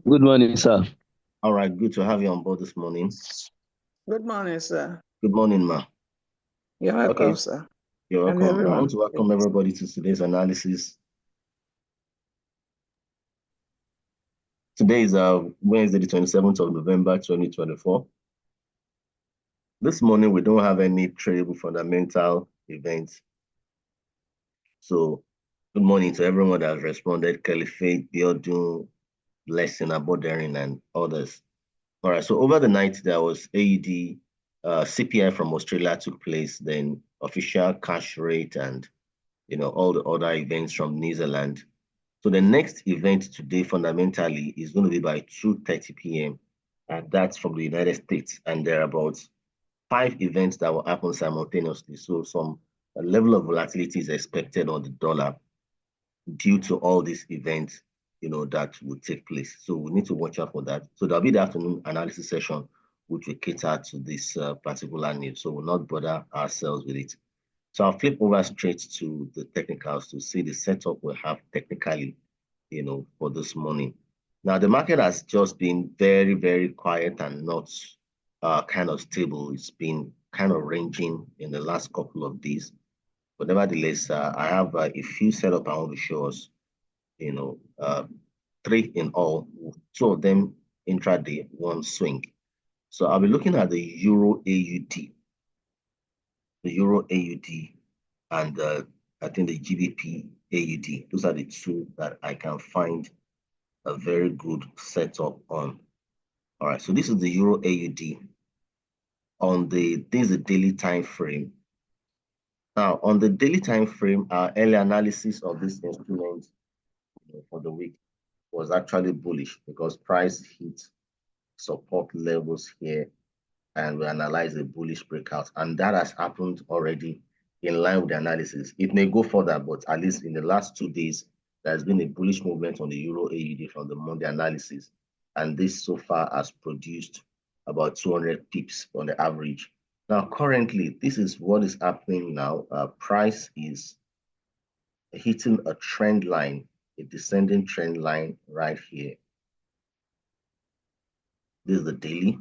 Good morning, sir. All right, good to have you on board this morning. Good morning, sir. Good morning, ma. You're welcome, Okay, sir. you're And welcome. I want everyone. to welcome everybody to today's analysis. Today is Wednesday, the 27th of November, 2024. This morning, we don't have any tradable fundamental events. So, good morning to everyone that has responded: Caliphate, Biodun, Blessing, Abodering, and others. All right, so over the night, there was AED, CPI from Australia took place, then official cash rate, and all the other events from New Zealand. So the next event today fundamentally is going to be by 2:30 p.m. And that's from the United States. And there are about 5 events that will happen simultaneously. So some level of volatility is expected on the dollar due to all these events, that will take place. So we need to watch out for that. So there'll be the afternoon analysis session, which will cater to this particular news. So we'll not bother ourselves with it. So I'll flip over straight to the technicals to see the setup we have technically, for this morning. Now, the market has just been very, very quiet and not kind of stable. It's been kind of ranging in the last couple of days. But nevertheless, I have a few setup I want to show us, you know, uh, 3 in all, 2 of them intraday, one swing. So I'll be looking at the Euro AUD, and I think the GBP AUD. Those are the two that I can find a very good setup on. All right, so this is the Euro AUD this is the daily time frame. Now, on the daily time frame, our early analysis of this instrument for the week was actually bullish because price hit support levels here and we analyzed a bullish breakout. And that has happened already in line with the analysis. It may go further, but at least in the last 2 days, there's been a bullish movement on the Euro AUD from the Monday analysis. And this so far has produced about 200 pips on the average. Now, currently, this is what is happening now. Price is hitting a trend line, a descending trend line right here. This is the daily.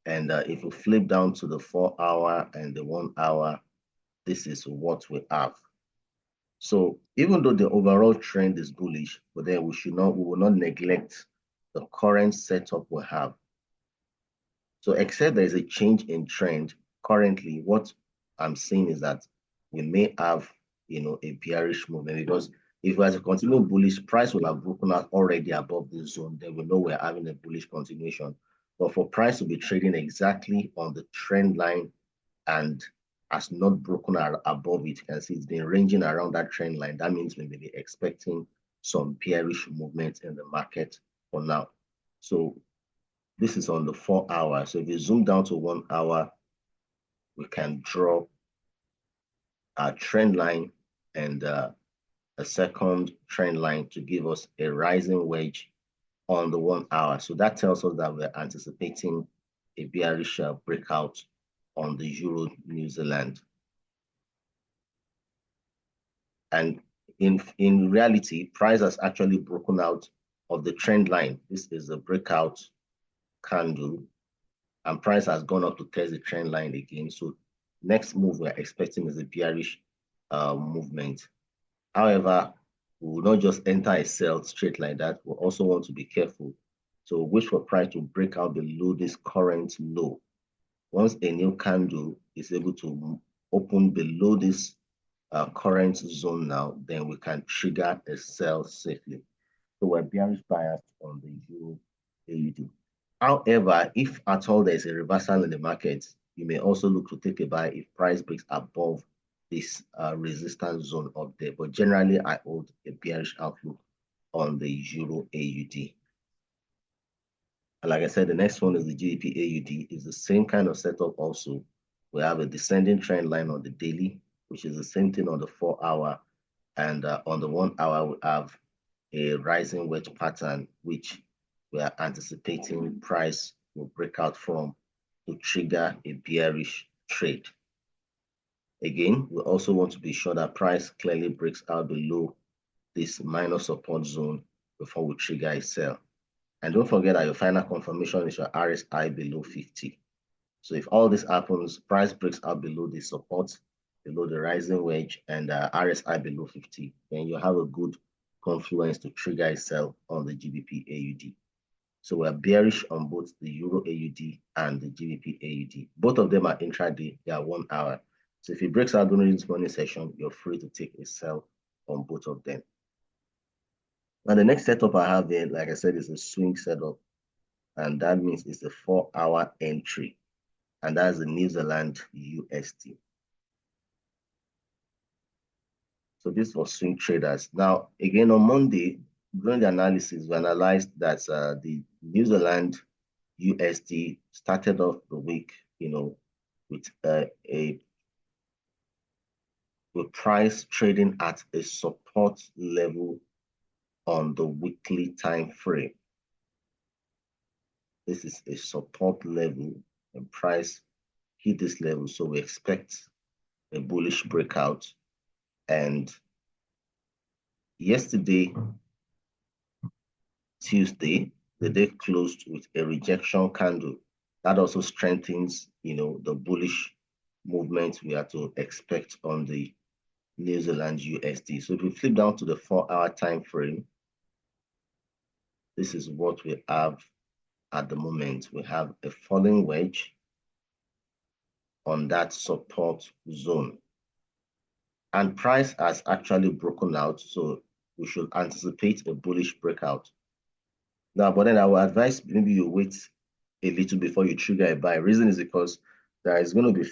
And if you flip down to the 4 hour and the 1 hour, this is what we have. So even though the overall trend is bullish, but then we will not neglect the current setup we have. So except there is a change in trend, currently what I'm seeing is that we may have, a bearish movement because if we are to continue bullish, price will have broken out already above this zone. Then we know we're having a bullish continuation. But for price to be trading exactly on the trend line and has not broken out above it, you can see it's been ranging around that trend line. That means we may be expecting some bearish movement in the market for now. So this is on the 4 hour. So if you zoom down to 1 hour, we can draw a trend line and a second trend line to give us a rising wedge on the 1 hour. So that tells us that we're anticipating a bearish breakout on the Euro New Zealand. And in reality, price has actually broken out of the trend line. This is a breakout candle, and price has gone up to test the trend line again. So next move we're expecting is a bearish movement. However, we will not just enter a sell straight like that. We also want to be careful. So wish for price to break out below this current low. Once a new candle is able to open below this current zone now, then we can trigger a sell safely. So we're bearish biased on the Euro AUD. However, if at all there's a reversal in the market, you may also look to take a buy if price breaks above this resistance zone up there. But generally, I hold a bearish outlook on the Euro AUD. And like I said, the next one is the GBP AUD. It's the same kind of setup also. We have a descending trend line on the daily, which is the same thing on the 4 hour. And on the 1 hour, we have a rising wedge pattern, which we are anticipating price will break out from to trigger a bearish trade. Again, we also want to be sure that price clearly breaks out below this minor support zone before we trigger a sell. And don't forget that your final confirmation is your RSI below 50. So if all this happens, price breaks out below the support, below the rising wedge, and RSI below 50, then you have a good confluence to trigger a sell on the GBP AUD. So we're bearish on both the Euro AUD and the GBP AUD. Both of them are intraday, they are 1 hour. So if it breaks out during this morning session, you're free to take a sell on both of them. Now the next setup I have there, like I said, is a swing setup. And that means it's a 4-hour entry. And that's the New Zealand USD. So this for swing traders. Now, again, on Monday, during the analysis, we analyzed that the New Zealand USD started off the week, with with price trading at a support level on the weekly time frame. This is a support level, and price hit this level, so we expect a bullish breakout. And yesterday, Tuesday, the day closed with a rejection candle. That also strengthens, the bullish movement we are to expect on the New Zealand USD. So if we flip down to the 4-hour time frame, this is what we have at the moment. We have a falling wedge on that support zone. And price has actually broken out, so we should anticipate a bullish breakout. Now, but then I would advise maybe you wait a little before you trigger a buy. Reason is because there is going to be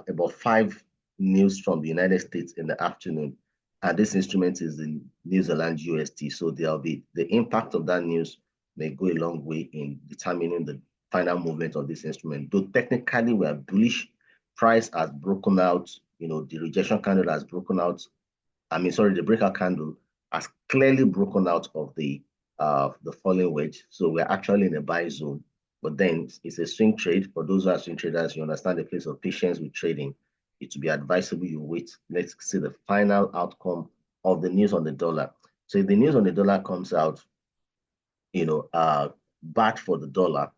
about 5 news from the United States in the afternoon, and this instrument is the New Zealand USD. So there'll be the impact of that news may go a long way in determining the final movement of this instrument. Though technically we are bullish, price has broken out. The rejection candle has broken out. The breakout candle has clearly broken out of the falling wedge. So we're actually in a buy zone. But then it's a swing trade. For those who are swing traders, you understand the place of patience with trading. It would be advisable you wait. Let's see the final outcome of the news on the dollar. So if the news on the dollar comes out, bad for the dollar,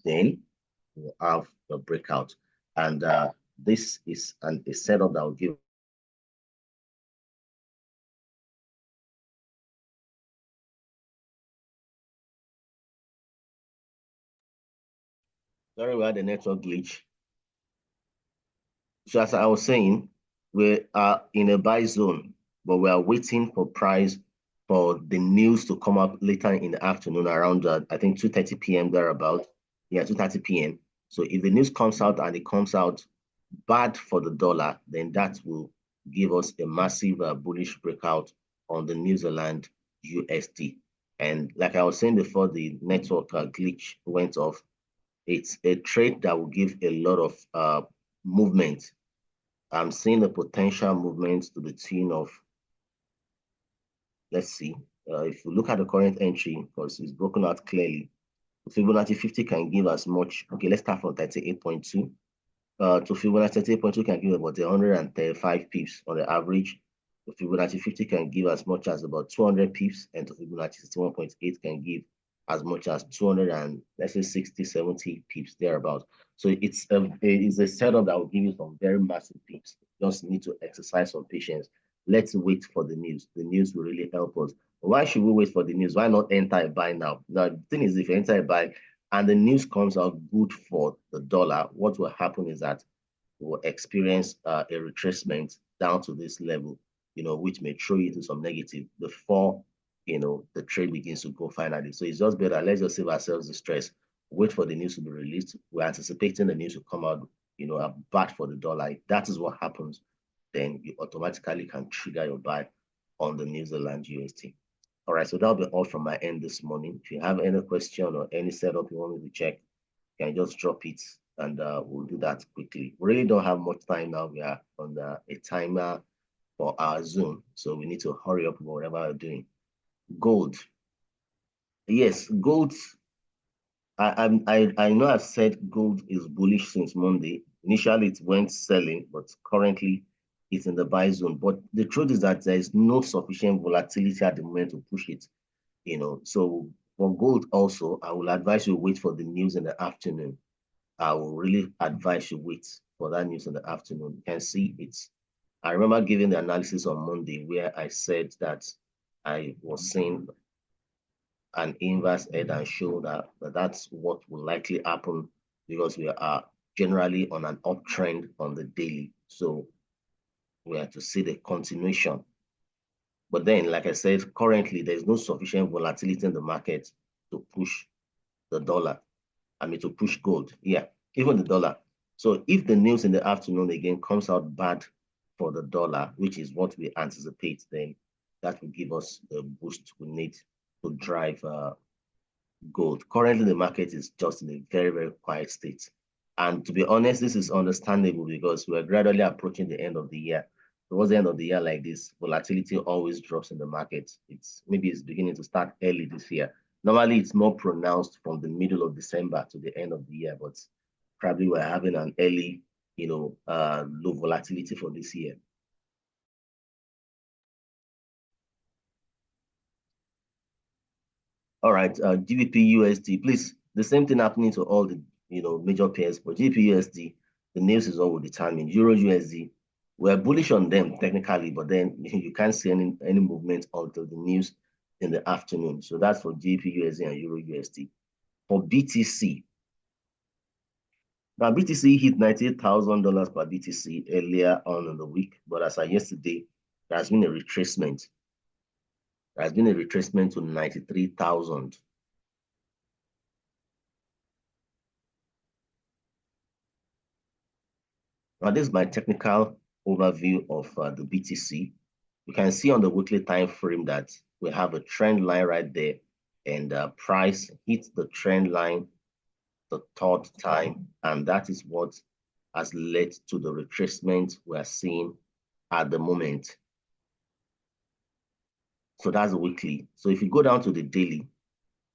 then we'll have a breakout. And this is a setup that will give. Sorry, we had a network glitch. So as I was saying, we are in a buy zone, but we are waiting for the news to come up later in the afternoon around, I think, 2:30 p.m. thereabout. Yeah, 2:30 p.m. So if the news comes out and it comes out bad for the dollar, then that will give us a massive bullish breakout on the New Zealand USD. And like I was saying before, the network glitch went off. It's a trade that will give a lot of movement. I'm seeing a potential movement to the tune of, let's see, if you look at the current entry, because it's broken out clearly, Fibonacci 50 can give as much. Okay, let's start from 38.2. To Fibonacci 38.2 can give about 135 pips on the average. To Fibonacci 50 can give as much as about 200 pips, and to Fibonacci 61.8 can give as much as 200 and let's say 60, 70 pips thereabout. So it's a setup that will give you some very massive pips. You just need to exercise some patience. Let's wait for the news. The news will really help us. Why should we wait for the news? Why not enter a buy now? Now, the thing is, if you enter a buy and the news comes out good for the dollar, what will happen is that we'll experience a retracement down to this level, which may throw you to some negative before, the trade begins to go finally. So it's just better. Let's just save ourselves the stress. Wait for the news to be released. We're anticipating the news to come out, bad for the dollar. If that is what happens, then you automatically can trigger your buy on the New Zealand USD. All right, so that'll be all from my end this morning. If you have any question or any setup you want me to check, you can just drop it and we'll do that quickly. We really don't have much time now. We are on a timer for our Zoom, so we need to hurry up with whatever we're doing. Gold. Yes, gold. I know I've said gold is bullish since Monday. Initially, it went selling, but currently it's in the buy zone. But the truth is that there is no sufficient volatility at the moment to push it. So For gold also, I will advise you wait for the news in the afternoon. I will really advise you wait for that news in the afternoon. You can see it's, I remember giving the analysis on Monday where I said that I was seeing an inverse head and shoulder, that that's what will likely happen because we are generally on an uptrend on the daily. So we have to see the continuation. But then, like I said, currently there's no sufficient volatility in the market to push the dollar. I mean, to push gold. Yeah, even the dollar. So if the news in the afternoon again comes out bad for the dollar, which is what we anticipate, then that will give us the boost we need to drive gold. Currently, the market is just in a very, very quiet state. And to be honest, this is understandable because we're gradually approaching the end of the year. Towards the end of the year like this, volatility always drops in the market. It's beginning to start early this year. Normally, it's more pronounced from the middle of December to the end of the year, but probably we're having an early, low volatility for this year. All right, GBP USD, please. The same thing happening to all the major pairs, but GBP USD, the news is all will determine. Euro USD, we're bullish on them technically, but then you can't see any movement until the news in the afternoon. So that's for GBP USD and Euro USD. For BTC, now BTC hit $98,000 per BTC earlier on in the week, but as of yesterday, there has been a retracement. There has been a retracement to 93,000. Now, this is my technical overview of the BTC. You can see on the weekly time frame that we have a trend line right there, and price hits the trend line the third time, and that is what has led to the retracement we are seeing at the moment. So that's the weekly. So if you go down to the daily,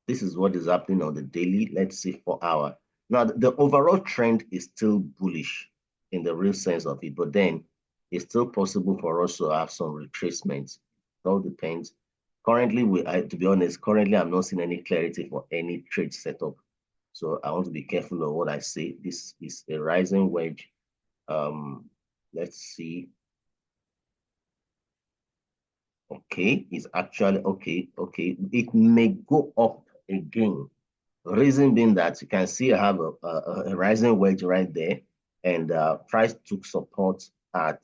this is what is happening on the daily. Let's see 4 hour. Now, the overall trend is still bullish in the real sense of it, but then it's still possible for us to have some retracements. It all depends. Currently, to be honest, currently I'm not seeing any clarity for any trade setup. So I want to be careful of what I say. This is a rising wedge. Let's see. Okay, it's actually okay. It may go up again. Reason being that you can see I have a rising wedge right there, and price took support at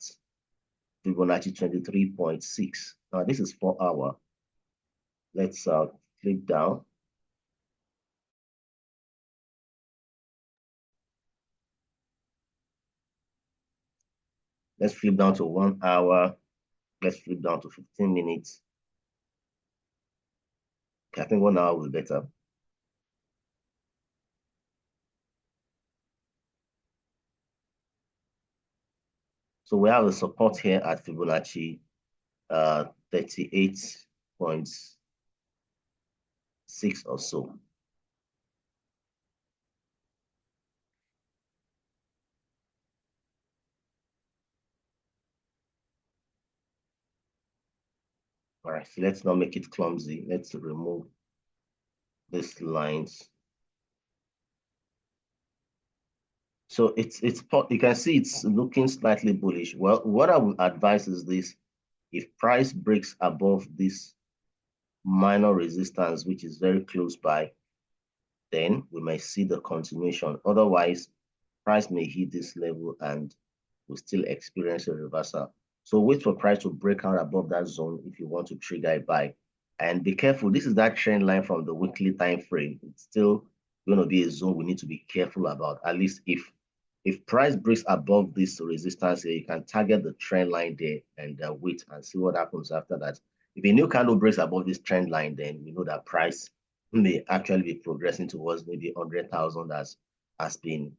Fibonacci 23.6. Now this is 4 hour. Let's flip down. Let's flip down to 1 hour. Let's flip down to 15 minutes. Okay, I think 1 hour will be better. So we have a support here at Fibonacci 38.6 or so. All right, so let's not make it clumsy. Let's remove these lines. So you can see it's looking slightly bullish. Well, what I would advise is this: if price breaks above this minor resistance, which is very close by, then we might see the continuation. Otherwise, price may hit this level and we'll still experience a reversal. So wait for price to break out above that zone if you want to trigger a buy. And be careful, this is that trend line from the weekly time frame. It's still going to be a zone we need to be careful about. At least if price breaks above this resistance here, you can target the trend line there and wait and see what happens after that. If a new candle breaks above this trend line, then we know that price may actually be progressing towards maybe 100,000 as has been,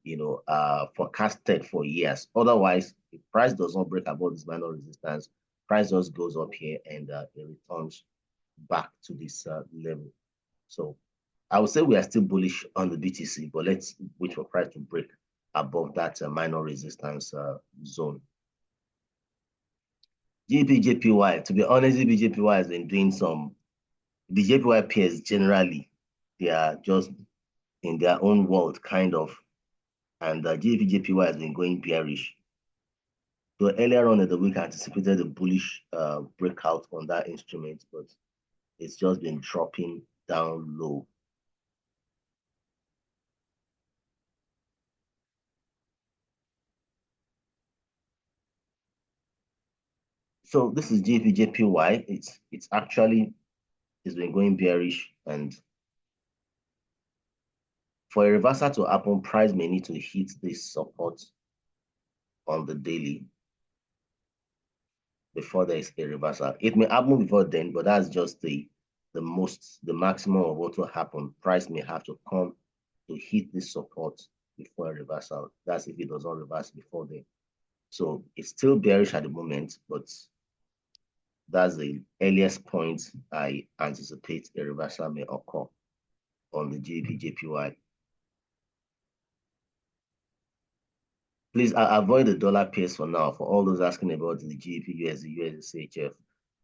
forecasted for years. Otherwise, if price does not break above this minor resistance, price just goes up here and it returns back to this level. So I would say we are still bullish on the BTC, but let's wait for price to break above that minor resistance zone. GBJPY, to be honest, GBJPY has been doing the JPY pairs generally they are just in their own world, kind of. And GBP/JPY has been going bearish. So earlier on in the week, I anticipated a bullish breakout on that instrument, but it's just been dropping down low. So this is GBP/JPY. It's actually been going bearish, and for a reversal to happen, price may need to hit this support on the daily before there is a reversal. It may happen before then, but that's just the maximum of what will happen. Price may have to come to hit this support before a reversal. That's if it does not reverse before then. So it's still bearish at the moment, but that's the earliest point I anticipate a reversal may occur on the GBP/JPY. Please avoid the dollar pairs for now. For all those asking about the GBP, USD, USD,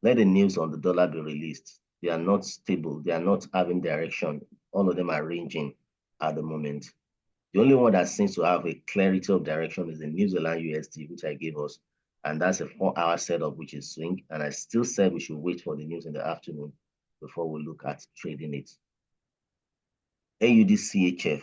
let the news on the dollar be released. They are not stable. They are not having direction. All of them are ranging at the moment. The only one that seems to have a clarity of direction is the New Zealand USD, which I gave us. And that's a 4-hour setup, which is swing. And I still said we should wait for the news in the afternoon before we look at trading it. AUD/CHF.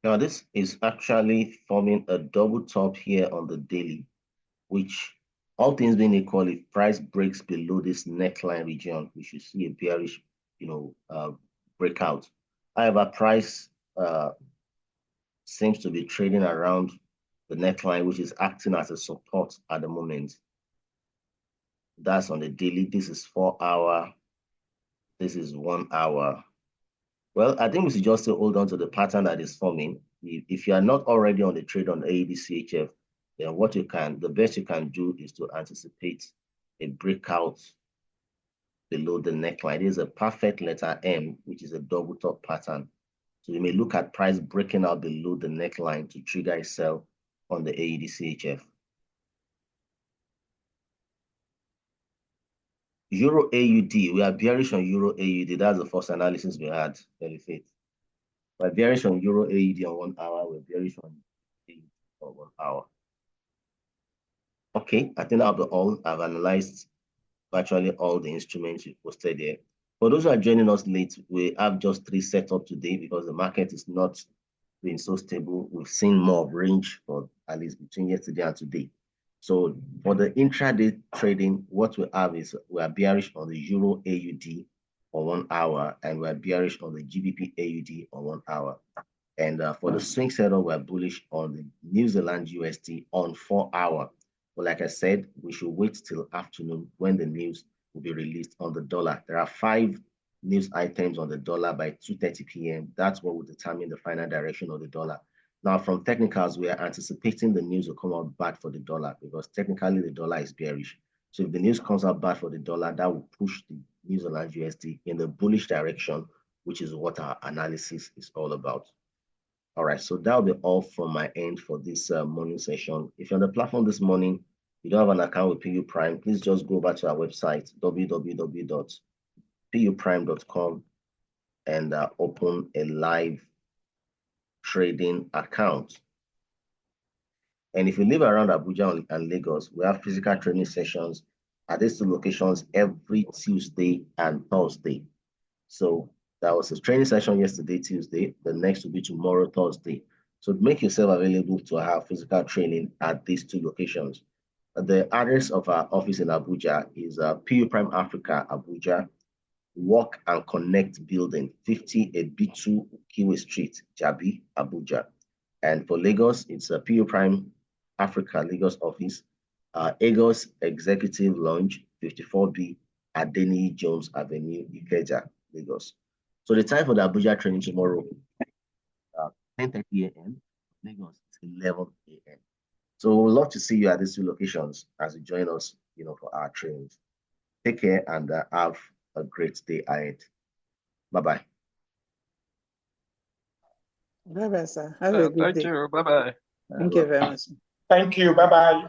Now, this is actually forming a double top here on the daily, which, all things being equal, if price breaks below this neckline region, we should see a bearish, breakout. However, price seems to be trading around the neckline, which is acting as a support at the moment. That's on the daily. This is 4-hour. This is 1 hour. Well, I think we should just hold on to the pattern that is forming. If you are not already on the trade on the AUD/CHF, then the best you can do is to anticipate a breakout below the neckline. It is a perfect letter M, which is a double top pattern. So you may look at price breaking out below the neckline to trigger a sell on the AUD/CHF. Euro AUD, we are bearish on Euro AUD. That's the first analysis we had, Faith. We're bearish on Euro AUD on 1 hour. We're bearish on AUD on 1 hour. Okay, I think that'll be all. I've analyzed virtually all the instruments we posted here. For those who are joining us late, we have just 3 set up today because the market is not being so stable. We've seen more of range for at least between yesterday and today. So for the intraday trading, what we have is we are bearish on the Euro AUD on 1 hour, and we're bearish on the GBP AUD on 1 hour. And for the swing setup, we're bullish on the New Zealand USD on 4 hour. But like I said, we should wait till afternoon when the news will be released on the dollar. There are 5 news items on the dollar by 2:30 p.m. That's what will determine the final direction of the dollar. Now, from technicals, we are anticipating the news will come out bad for the dollar because technically the dollar is bearish. So if the news comes out bad for the dollar, that will push the New Zealand USD in the bullish direction, which is what our analysis is all about. All right, so that'll be all from my end for this morning session. If you're on the platform this morning, you don't have an account with PU Prime, please just go back to our website, www.puprime.com, and open a live trading account. And if you live around Abuja and Lagos, we have physical training sessions at these 2 locations every Tuesday and Thursday. So that was a training session yesterday, Tuesday. The next will be tomorrow, Thursday. So make yourself available to have physical training at these 2 locations. The address of our office in Abuja is PU Prime Africa, Abuja, Walk and Connect Building, 50 AB2 Kiwe Street, Jabi, Abuja. And for Lagos, it's a PU Prime Africa Lagos office, Agos Executive Lounge, 54B, Adeni Jones Avenue, Ikeja, Lagos. So the time for the Abuja training tomorrow, 10:30 a.m. Lagos, 11 a.m. So we'd love to see you at these two locations as you join us, for our trainings. Take care and have a great day ahead. Bye-bye. Bye-bye, sir. Have a good Thank day. you. Bye-bye. Thank you very much. Thank you. Bye-bye.